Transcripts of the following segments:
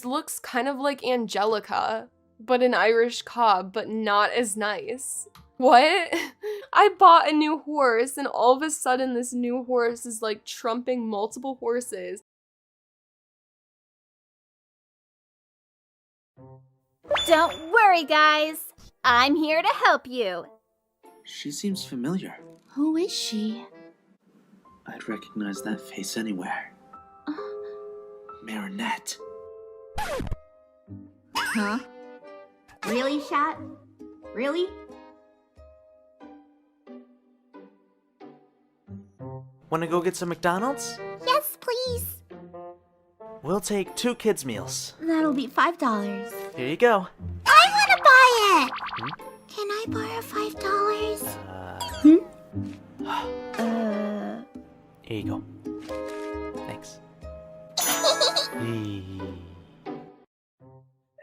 It looks kind of like Angelica, but an Irish cob, but not as nice. What? I bought a new horse and all of a sudden this new horse is like trumping multiple horses. Don't worry, guys. I'm here to help you. She seems familiar. Who is she? I'd recognize that face anywhere. Marinette. Huh? Really, Shat? Really? Wanna go get some McDonald's? Yes, please. We'll take 2 kids' meals. That'll be $5. Here you go. I want to buy it! Can I borrow $5? Here you go. Thanks.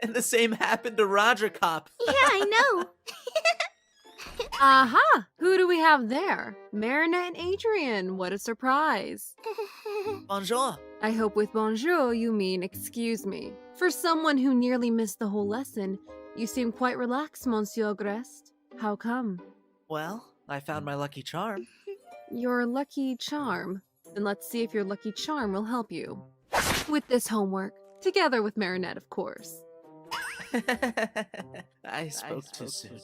And the same happened to Roger Cop. Yeah, I know. Aha! Who do we have there? Marinette and Adrian. What a surprise. Bonjour. I hope with bonjour you mean excuse me. For someone who nearly missed the whole lesson, you seem quite relaxed, Monsieur Agreste. How come? Well, I found my lucky charm. Your lucky charm. Then let's see if your lucky charm will help you. With this homework. Together with Marinette, of course. I spoke too soon.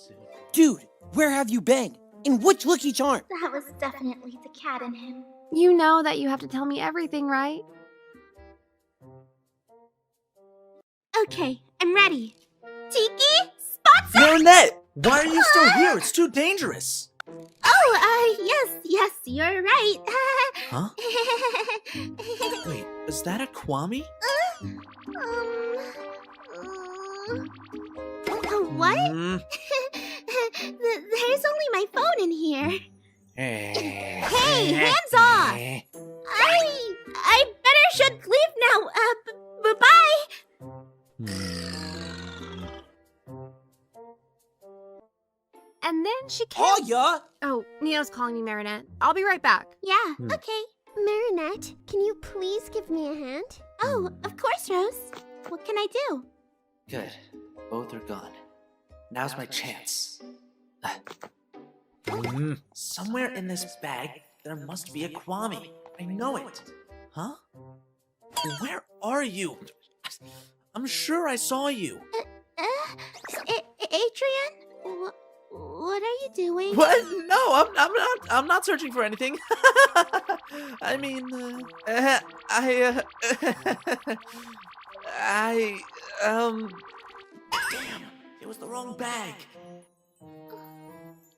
Dude, where have you been? In which Lucky Charm? That was definitely the cat in him. You know that you have to tell me everything, right? Okay, I'm ready. Tiki, sponsor! Marinette! Why are you still here? It's too dangerous. Oh, yes, you're right. Huh? Wait, is that a Kwame? What? There's only my phone in here. Hey, hands off! I better should leave now. Bye-bye. And then she Oh, came. yeah? Oh, Neo's calling me Marinette. I'll be right back. Yeah, okay. Marinette, can you please give me a hand? Oh, of course, Rose. What can I do? Good. Both are gone. Now's my chance. Somewhere in this bag, there must be a Kwame. I know it. Huh? Where are you? I'm sure I saw you. Adrian? What are you doing? What? No, I'm not searching for anything. I mean, damn, it was the wrong bag.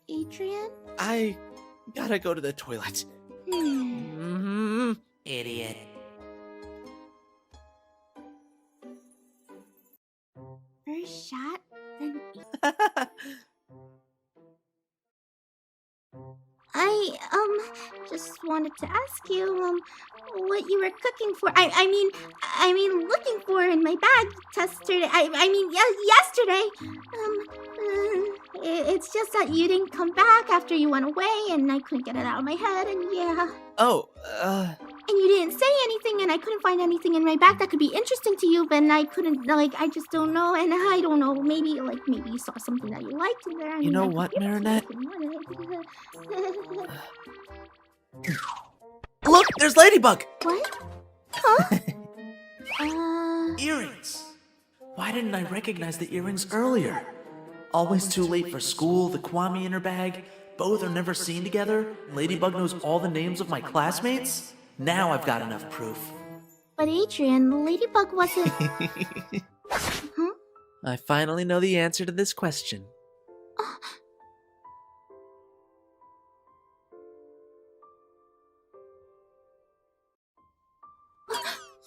Adrian? I gotta go to the toilet. Idiot. First shot, then... I, just wanted to ask you, what you were cooking for. I mean, looking for in my bag yesterday. Yesterday. It's just that you didn't come back after you went away, and I couldn't get it out of my head, and yeah. Oh, And you didn't say anything, and I couldn't find anything in my bag that could be interesting to you, but I couldn't, I just don't know, and I don't know, maybe you saw something that you liked in there. You know what, Marinette? Look, there's Ladybug! What? Huh? Earrings! Why didn't I recognize the earrings earlier? Always too late for school, the Kwame in her bag, both are never seen together, Ladybug knows all the names of my classmates? Now I've got enough proof. But Adrian, the Ladybug wasn't... Huh? I finally know the answer to this question.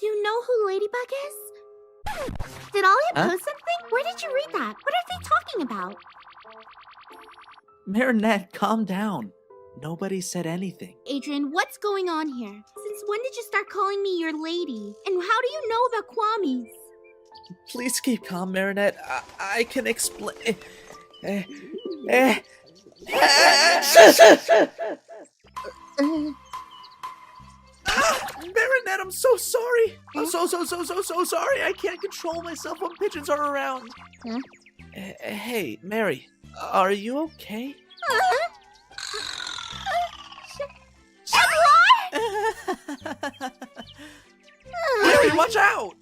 You know who Ladybug is? Did Alia post something? Where did you read that? What are they talking about? Marinette, calm down. Nobody said anything. Adrian, what's going on here? Since when did you start calling me your lady? And how do you know about Kwame's? Please keep calm, Marinette. I can explain. Marinette, I'm so sorry. I'm so sorry. I can't control myself when pigeons are around. Huh? Hey, Mary, are you okay? Mary, watch out!